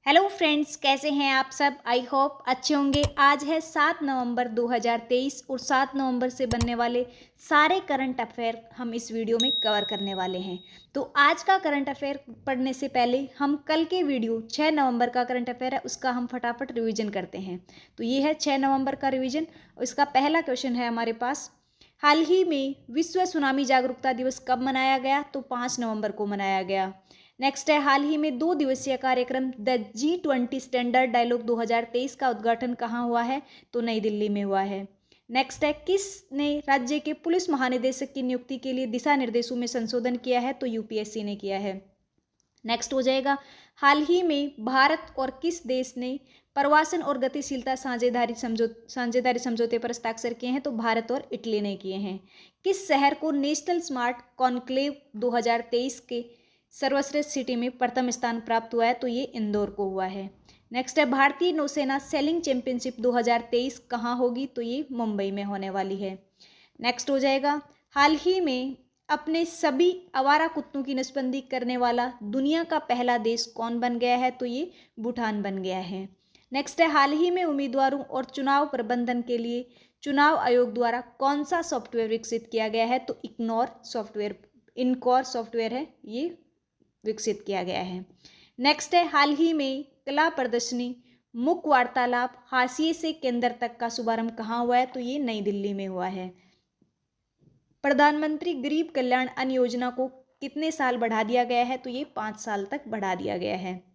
Hello friends, कैसे हैं आप सब। आई होप अच्छे होंगे। आज है 7 नवंबर 2023 और 7 नवंबर से बनने वाले सारे करंट अफेयर हम इस वीडियो में कवर करने वाले हैं। तो आज का करंट अफेयर पढ़ने से पहले हम कल के वीडियो 6 नवंबर का करंट अफेयर है उसका हम फटाफट रिवीजन करते हैं। तो ये है 6 नवंबर का रिवीजन। इसका पहला क्वेश्चन है हमारे पास, हाल ही में विश्व सुनामी जागरूकता दिवस कब मनाया गया। तो 5 नवंबर को मनाया गया। नेक्स्ट है, हाल ही में 2 दिवसीय कार्यक्रम द G20 स्टैंडर्ड डायलॉग 2023 का उद्घाटन कहाँ हुआ है। तो नई दिल्ली में हुआ है। नेक्स्ट है, किसने राज्य के पुलिस महानिदेशक की नियुक्ति के लिए दिशा निर्देशों में संशोधन किया है। तो यूपीएससी ने किया है। नेक्स्ट हो जाएगा, हाल ही में भारत और किस देश ने प्रवासन और गतिशीलता साझेदारी समझौते पर हस्ताक्षर किए हैं। तो भारत और इटली ने किए हैं। किस शहर को नेशनल स्मार्ट कॉन्क्लेव 2023 के सर्वश्रेष्ठ सिटी में प्रथम स्थान प्राप्त हुआ है। तो ये इंदौर को हुआ है। नेक्स्ट है, भारतीय नौसेना सेलिंग चैंपियनशिप 2023 कहाँ होगी। तो ये मुंबई में होने वाली है। नेक्स्ट हो जाएगा, हाल ही में अपने सभी आवारा कुत्तों की नसबंदी करने वाला दुनिया का पहला देश कौन बन गया है। तो ये भूटान बन गया है। नेक्स्ट है, हाल ही में उम्मीदवारों और चुनाव प्रबंधन के लिए चुनाव आयोग द्वारा कौन सा सॉफ्टवेयर विकसित किया गया है। तो इनकोर सॉफ्टवेयर है ये विकसित किया गया है। नेक्स्ट है, हाल ही में कला प्रदर्शनी मुख्य वार्तालाप हाशिए से केंद्र तक का शुभारंभ कहाँ हुआ है। तो ये नई दिल्ली में हुआ है। प्रधानमंत्री गरीब कल्याण अन्न योजना को कितने साल बढ़ा दिया गया है। तो ये 5 साल तक बढ़ा दिया गया है।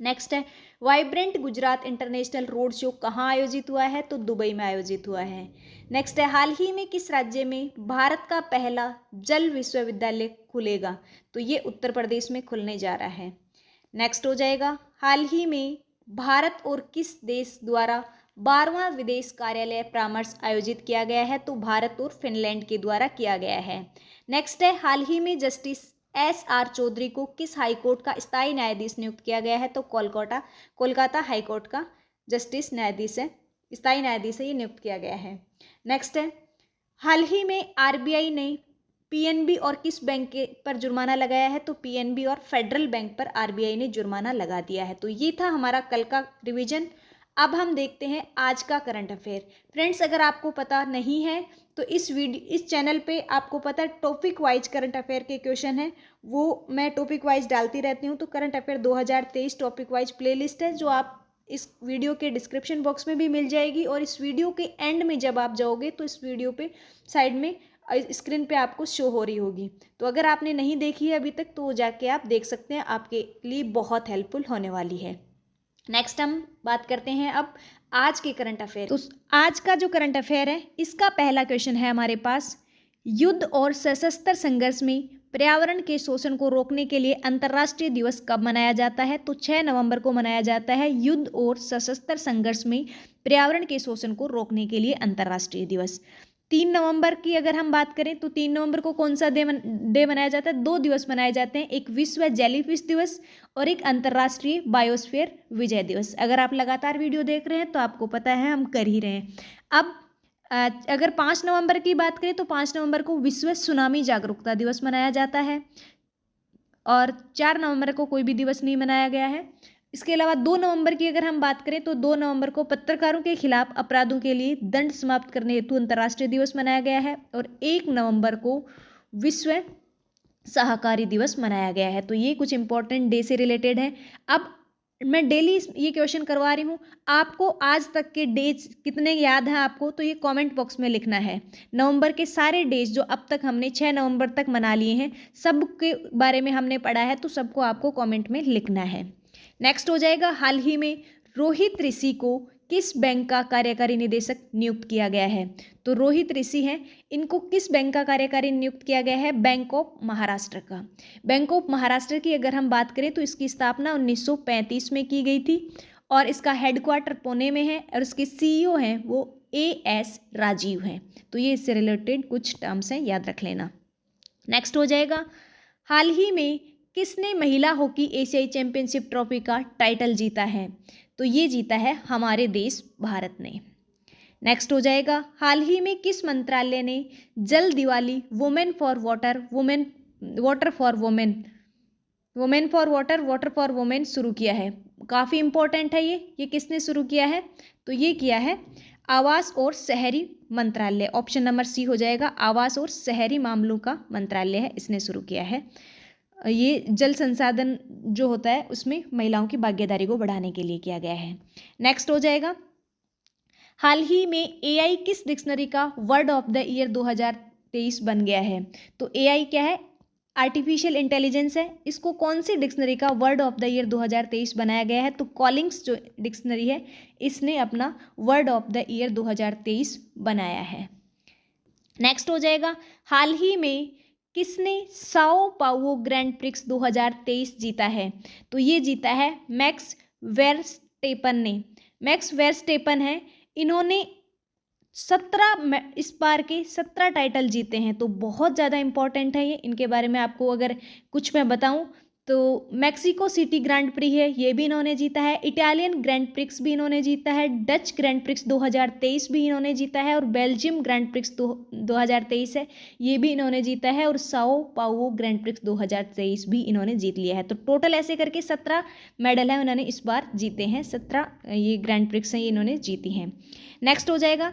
नेक्स्ट है, vibrant Gujarat international road show कहाँ आयोजित हुआ है। तो दुबई में आयोजित हुआ है। नेक्स्ट है, हाल ही में किस राज्य में भारत का पहला जल विश्वविद्यालय खुलेगा। तो ये उत्तर प्रदेश में खुलने जा रहा है। नेक्स्ट हो जाएगा, हाल ही में भारत और किस देश द्वारा 12वां विदेश कार्यालय परामर्श आयोजित किया गया है। तो भारत और फिनलैंड के द्वारा किया गया है। नेक्स्ट है, हाल ही में जस्टिस SR चौधरी को किस हाईकोर्ट का स्थायी न्यायाधीश नियुक्त किया गया है। तो कोलकाता हाईकोर्ट का जस्टिस न्यायाधीश है, स्थायी न्यायाधीश है, ये नियुक्त किया गया है। नेक्स्ट है, हाल ही में RBI ने PNB और किस बैंक के पर जुर्माना लगाया है। तो PNB और फेडरल बैंक पर RBI ने जुर्माना लगा दिया है। तो ये था हमारा कल का रिवीजन। अब हम देखते हैं आज का करंट अफेयर। फ्रेंड्स, अगर आपको पता नहीं है तो इस चैनल पे आपको पता है टॉपिक वाइज करंट अफेयर के क्वेश्चन है, वो मैं टॉपिक वाइज डालती रहती हूँ। तो current affair 2023 topic wise playlist है जो आप इस वीडियो के डिस्क्रिप्शन बॉक्स में भी मिल जाएगी, और इस वीडियो के एंड में जब आप जाओगे तो इस वीडियो पे साइड में स्क्रीन पे आपको शो हो रही होगी। तो अगर आपने नहीं देखी है अभी तक तो जाके आप देख सकते हैं, आपके लिए बहुत हेल्पफुल होने वाली है। नेक्स्ट हम बात करते हैं अब आज के करंट अफेयर। तो आज का जो करंट अफेयर है इसका पहला क्वेश्चन है हमारे पास, युद्ध और सशस्त्र संघर्ष में पर्यावरण के शोषण को रोकने के लिए अंतर्राष्ट्रीय दिवस कब मनाया जाता है। तो 6 नवंबर को मनाया जाता है युद्ध और सशस्त्र संघर्ष में पर्यावरण के शोषण को रोकने के लिए अंतर्राष्ट्रीय दिवस। 3 नवंबर की अगर हम बात करें तो 3 नवंबर को कौन सा डे मनाया जाता है। 2 दिवस मनाए जाते हैं, एक विश्व जेलीफिश दिवस और एक अंतर्राष्ट्रीय बायोस्फीयर विजय दिवस। अगर आप लगातार वीडियो देख रहे हैं तो आपको पता है हम कर ही रहे हैं। अब अगर 5 नवंबर की बात करें तो 5 नवंबर को विश्व सुनामी जागरूकता दिवस मनाया जाता है, और 4 नवंबर को कोई भी दिवस नहीं मनाया गया है। इसके अलावा 2 नवंबर की अगर हम बात करें तो 2 नवंबर को पत्रकारों के खिलाफ अपराधों के लिए दंड समाप्त करने हेतु अंतर्राष्ट्रीय दिवस मनाया गया है, और 1 नवंबर को विश्व सहकारी दिवस मनाया गया है। तो ये कुछ इंपॉर्टेंट डे से रिलेटेड है। अब मैं डेली ये क्वेश्चन करवा रही हूँ, आपको आज तक के डेज कितने याद हैं आपको, तो ये कमेंट बॉक्स में लिखना है। नवंबर के सारे डेज जो अब तक हमने 6 नवंबर तक मना लिए हैं सब के बारे में हमने पढ़ा है, तो सबको आपको कमेंट में लिखना है। नेक्स्ट हो जाएगा, हाल ही में रोहित ऋषि को किस बैंक का कार्यकारी निदेशक नियुक्त किया गया है। तो रोहित ऋषि हैं, इनको किस बैंक का कार्यकारी नियुक्त किया गया है। बैंक ऑफ महाराष्ट्र का। बैंक ऑफ महाराष्ट्र की अगर हम बात करें तो इसकी स्थापना 1935 में की गई थी, और इसका हेडक्वार्टर पुणे में है, और इसके CEO हैं वो AS राजीव हैं। तो ये इससे रिलेटेड कुछ टर्म्स हैं, याद रख लेना। नेक्स्ट हो जाएगा, हाल ही में किसने महिला हॉकी एशियाई चैंपियनशिप ट्रॉफी का टाइटल जीता है। तो ये जीता है हमारे देश भारत ने। नेक्स्ट हो जाएगा, हाल ही में किस मंत्रालय ने जल Diwali women for water water for women शुरू किया है। काफ़ी इम्पोर्टेंट है ये किसने शुरू किया है? तो ये किया है आवास और शहरी मंत्रालय। ऑप्शन नंबर सी हो जाएगा, आवास और शहरी मामलों का मंत्रालय है, इसने शुरू किया है। ये जल संसाधन जो होता है उसमें महिलाओं की भागीदारी को बढ़ाने के लिए किया गया है। नेक्स्ट हो जाएगा, हाल ही में एआई किस डिक्शनरी का वर्ड ऑफ द ईयर 2023 बन गया है? तो एआई क्या है? आर्टिफिशियल इंटेलिजेंस है। इसको कौन सी डिक्शनरी का वर्ड ऑफ द ईयर 2023 बनाया गया है? तो कॉलिंग्स जो डिक्शनरी है इसने अपना वर्ड ऑफ द ईयर 2023 बनाया है। नेक्स्ट हो जाएगा, हाल ही में किसने साओ पाओ ग्रैंड प्रिक्स 2023 जीता है? तो ये जीता है मैक्स वेरस्टेपन ने। मैक्स वेरस्टेपन है, इन्होंने 17 इस बार के 17 टाइटल जीते हैं, तो बहुत ज़्यादा इंपॉर्टेंट है ये। इनके बारे में आपको अगर कुछ मैं बताऊं तो मैक्सिको सिटी ग्रैंड प्री है, ये भी इन्होंने जीता है। इटालियन ग्रैंड प्रिक्स भी इन्होंने जीता है। डच ग्रैंड प्रिक्स 2023 भी इन्होंने जीता है। और बेल्जियम ग्रैंड प्रिक्स 2023 है, ये भी इन्होंने जीता है। और साओ पाओ ग्रैंड प्रिक्स 2023 भी इन्होंने जीत लिया है। तो टोटल ऐसे करके 17 मेडल है उन्होंने इस बार जीते हैं। 17 ये ग्रैंड प्रिक्स हैं ये इन्होंने जीती हैं। नेक्स्ट हो जाएगा,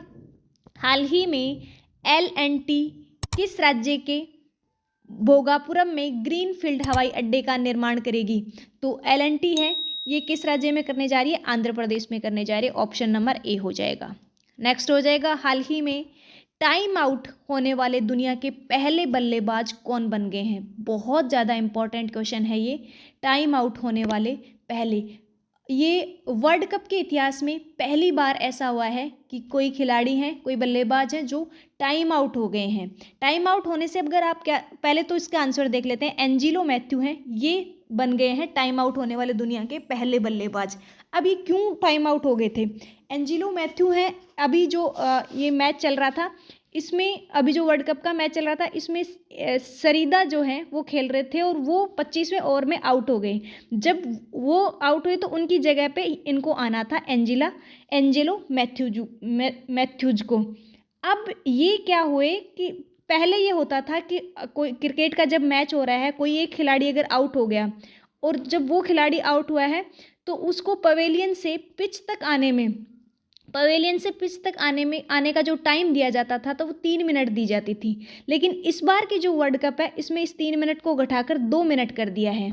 हाल ही में L&T किस राज्य के भोगापुरम में ग्रीनफील्ड हवाई अड्डे का निर्माण करेगी? तो L&T है, ये किस राज्य में करने जा रही है? आंध्र प्रदेश में करने जा रही है। ऑप्शन नंबर ए हो जाएगा। नेक्स्ट हो जाएगा, हाल ही में टाइम आउट होने वाले दुनिया के पहले बल्लेबाज कौन बन गए हैं? बहुत ज़्यादा इंपॉर्टेंट क्वेश्चन है ये। टाइम आउट होने वाले पहले, ये वर्ल्ड कप के इतिहास में पहली बार ऐसा हुआ है कि कोई खिलाड़ी हैं, कोई बल्लेबाज हैं जो टाइम आउट हो गए हैं। टाइम आउट होने से अगर आप क्या, पहले तो इसका आंसर देख लेते हैं। एंजिलो मैथ्यू हैं, ये बन गए हैं टाइम आउट होने वाले दुनिया के पहले बल्लेबाज। अभी क्यों टाइम आउट हो गए थे? एंजिलो मैथ्यू हैं, अभी जो ये मैच चल रहा था इसमें, अभी जो वर्ल्ड कप का मैच चल रहा था इसमें सरीदा जो है वो खेल रहे थे और वो 25वें ओवर में आउट हो गए। जब वो आउट हुए तो उनकी जगह पे इनको आना था एंजेलो मैथ्यूज को। अब ये क्या हुए कि पहले ये होता था कि कोई क्रिकेट का जब मैच हो रहा है, कोई एक खिलाड़ी अगर आउट हो गया और जब वो खिलाड़ी आउट हुआ है तो उसको पवेलियन से पिच तक आने का जो टाइम दिया जाता था तो वो 3 मिनट दी जाती थी। लेकिन इस बार की जो वर्ल्ड कप है इसमें इस 3 मिनट को घटाकर 2 मिनट कर दिया है।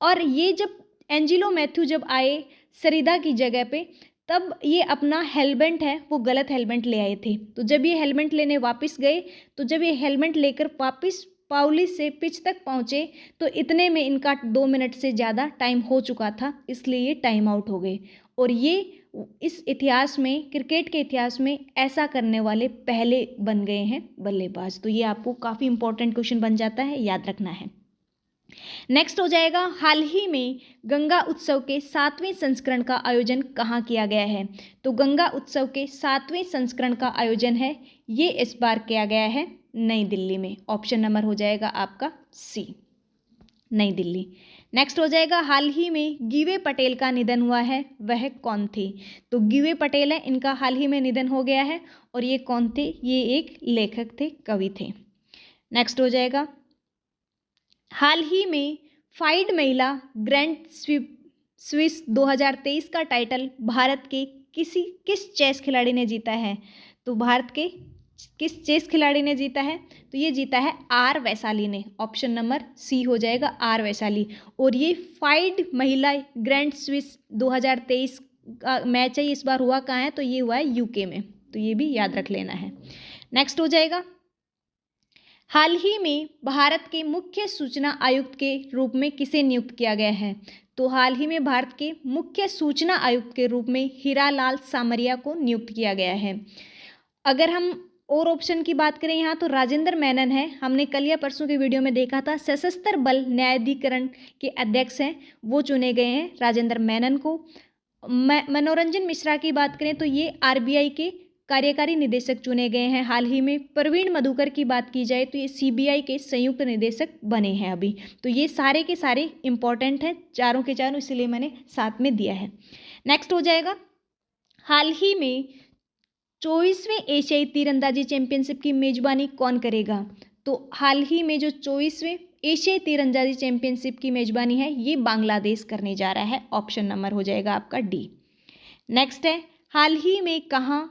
और ये जब एंजिलो मैथ्यू जब आए सरीदा की जगह पे, तब ये अपना हेलमेट है वो गलत हेलमेट ले आए थे। तो जब ये हेलमेट लेने वापस गए, तो जब ये हेलमेट लेकर वापस पाउली से पिच तक पहुँचे तो इतने में इनका 2 मिनट से ज़्यादा टाइम हो चुका था, इसलिए ये टाइम आउट हो गए। और ये इस इतिहास में, क्रिकेट के इतिहास में ऐसा करने वाले पहले बन गए हैं बल्लेबाज। तो ये आपको काफ़ी इंपॉर्टेंट क्वेश्चन बन जाता है, याद रखना है। नेक्स्ट हो जाएगा, हाल ही में गंगा उत्सव के 7वें संस्करण का आयोजन कहाँ किया गया है? तो गंगा उत्सव के 7वें संस्करण का आयोजन है ये इस बार किया गया है नई दिल्ली में। ऑप्शन नंबर हो जाएगा आपका सी, नई दिल्ली। नेक्स्ट हो जाएगा, हाल ही में गिवे पटेल का निधन हुआ है, वह कौन थे? तो गिवे पटेल है, इनका हाल ही में निधन हो गया है। और ये कौन थे? ये एक लेखक थे, कवि थे। नेक्स्ट हो जाएगा, हाल ही में फाइड महिला ग्रैंड स्विस 2023 का टाइटल भारत के किस चेस खिलाड़ी ने जीता है? तो भारत के किस चेस खिलाड़ी ने जीता है? तो ये जीता है आर वैशाली ने। ऑप्शन नंबर सी हो जाएगा, आर वैशाली। और ये फाइड महिला ग्रैंड स्विस 2023 का मैच है, इस बार हुआ कहाँ है? तो ये हुआ है यूके में, तो ये भी याद रख लेना है। नेक्स्ट हो जाएगा, हाल ही में भारत के मुख्य सूचना आयुक्त के रूप में किसे नियुक्त किया गया है? तो हाल ही में भारत के मुख्य सूचना आयुक्त के रूप में हीरालाल सामरिया को नियुक्त किया गया है। अगर हम और ऑप्शन की बात करें यहाँ तो राजेंद्र मेनन है, हमने कल या परसों के वीडियो में देखा था। सशस्त्र बल न्यायाधिकरण के अध्यक्ष हैं, वो चुने गए हैं राजेंद्र मेनन को। मनोरंजन मिश्रा की बात करें तो ये आरबीआई के कार्यकारी निदेशक चुने गए हैं हाल ही में। प्रवीण मधुकर की बात की जाए तो ये सीबीआई के संयुक्त निदेशक बने हैं अभी। तो ये सारे के सारे इंपॉर्टेंट हैं, चारों के चारों, इसीलिए मैंने साथ में दिया है। नेक्स्ट हो जाएगा, हाल ही में 24वें एशियाई तीरंदाजी चैंपियनशिप की मेजबानी कौन करेगा? तो हाल ही में जो 24वें एशियाई तीरंदाजी चैंपियनशिप की मेजबानी है ये बांग्लादेश करने जा रहा है। ऑप्शन नंबर हो जाएगा आपका डी। नेक्स्ट है, हाल ही में कहाँ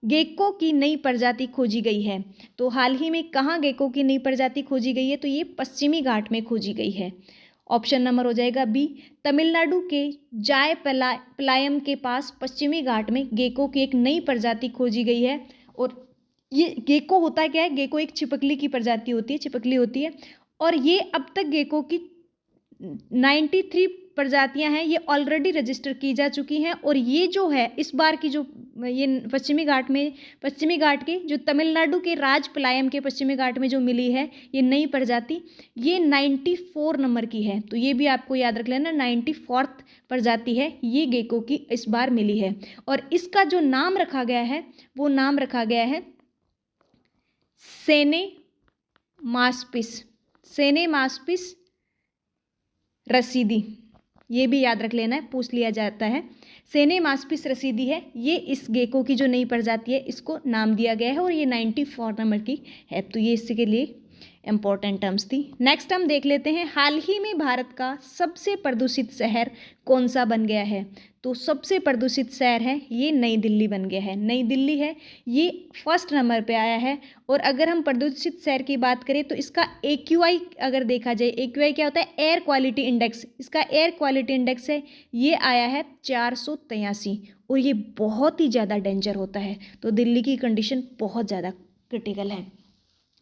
गेको की नई प्रजाति खोजी गई है? तो हाल ही में कहाँ गेको की नई प्रजाति खोजी गई है? तो ये पश्चिमी घाट में खोजी गई है। ऑप्शन नंबर हो जाएगा बी, तमिलनाडु के जायपलायम के पास पश्चिमी घाट में गेको की एक नई प्रजाति खोजी गई है। और ये गेको होता क्या है? गेको एक छिपकली की प्रजाति होती है, छिपकली होती है। और ये अब तक गेको की 93 प्रजातियां हैं, ये ऑलरेडी रजिस्टर की जा चुकी हैं। और ये जो है इस बार की जो ये पश्चिमी घाट के जो तमिलनाडु के राजपलायम के पश्चिमी घाट में जो मिली है ये नई प्रजाति, ये 94 नंबर की है। तो ये भी आपको याद रख लेना, 94th प्रजाति है ये गेको की इस बार मिली है। और इसका जो नाम रखा गया है वो नाम रखा गया है सेनेमास्पिस रसीदी। ये भी याद रख लेना है, पूछ लिया जाता है। सेनेमास्पिस रसीदी है ये इस गेको की जो नई प्रजाति है इसको नाम दिया गया है और ये 94 नंबर की है। तो ये इसके लिए इंपॉर्टेंट टर्म्स थी। नेक्स्ट हम देख लेते हैं, हाल ही में भारत का सबसे प्रदूषित शहर कौन सा बन गया है? तो सबसे प्रदूषित शहर है ये नई दिल्ली बन गया है। नई दिल्ली है ये फर्स्ट नंबर पे आया है। और अगर हम प्रदूषित शहर की बात करें तो इसका AQI अगर देखा जाए, AQI क्या होता है? Air quality index. इसका एयर क्वालिटी इंडेक्स है ये आया है 483 और ये बहुत ही ज़्यादा डेंजर होता है। तो दिल्ली की कंडीशन बहुत ज़्यादा क्रिटिकल है।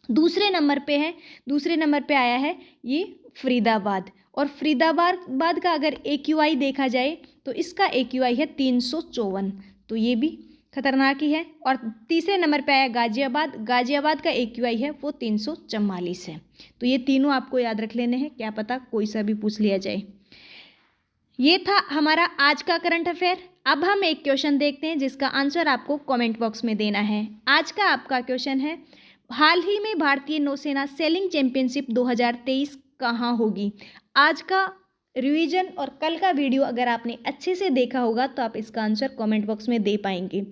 दूसरे नंबर पे आया है ये फरीदाबाद। और फरीदाबाद का अगर AQI देखा जाए तो इसका AQI है 354, तो ये भी खतरनाक ही है। और तीसरे नंबर पे आया गाजियाबाद का AQI है वो 344 है। तो ये तीनों आपको याद रख लेने हैं, क्या पता कोई सा भी पूछ लिया जाए। ये था हमारा आज का करंट अफेयर। अब हम एक क्वेश्चन देखते हैं जिसका आंसर आपको कमेंट बॉक्स में देना है। आज का आपका क्वेश्चन है, हाल ही में भारतीय नौसेना सेलिंग चैंपियनशिप 2023 कहाँ होगी? आज का रिवीजन और कल का वीडियो अगर आपने अच्छे से देखा होगा तो आप इसका आंसर कमेंट बॉक्स में दे पाएंगे।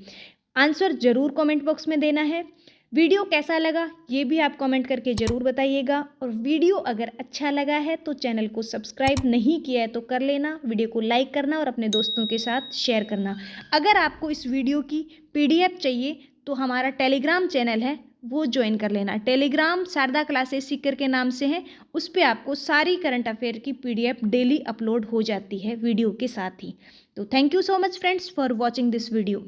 आंसर जरूर कमेंट बॉक्स में देना है। वीडियो कैसा लगा ये भी आप कमेंट करके ज़रूर बताइएगा। और वीडियो अगर अच्छा लगा है तो चैनल को सब्सक्राइब नहीं किया है तो कर लेना, वीडियो को लाइक करना और अपने दोस्तों के साथ शेयर करना। अगर आपको इस वीडियो की PDF चाहिए तो हमारा टेलीग्राम चैनल है वो ज्वाइन कर लेना। टेलीग्राम शारदा क्लासेस सीकर के नाम से है, उस पर आपको सारी करंट अफेयर की PDF डेली अपलोड हो जाती है वीडियो के साथ ही। तो thank you so much friends for watching this video.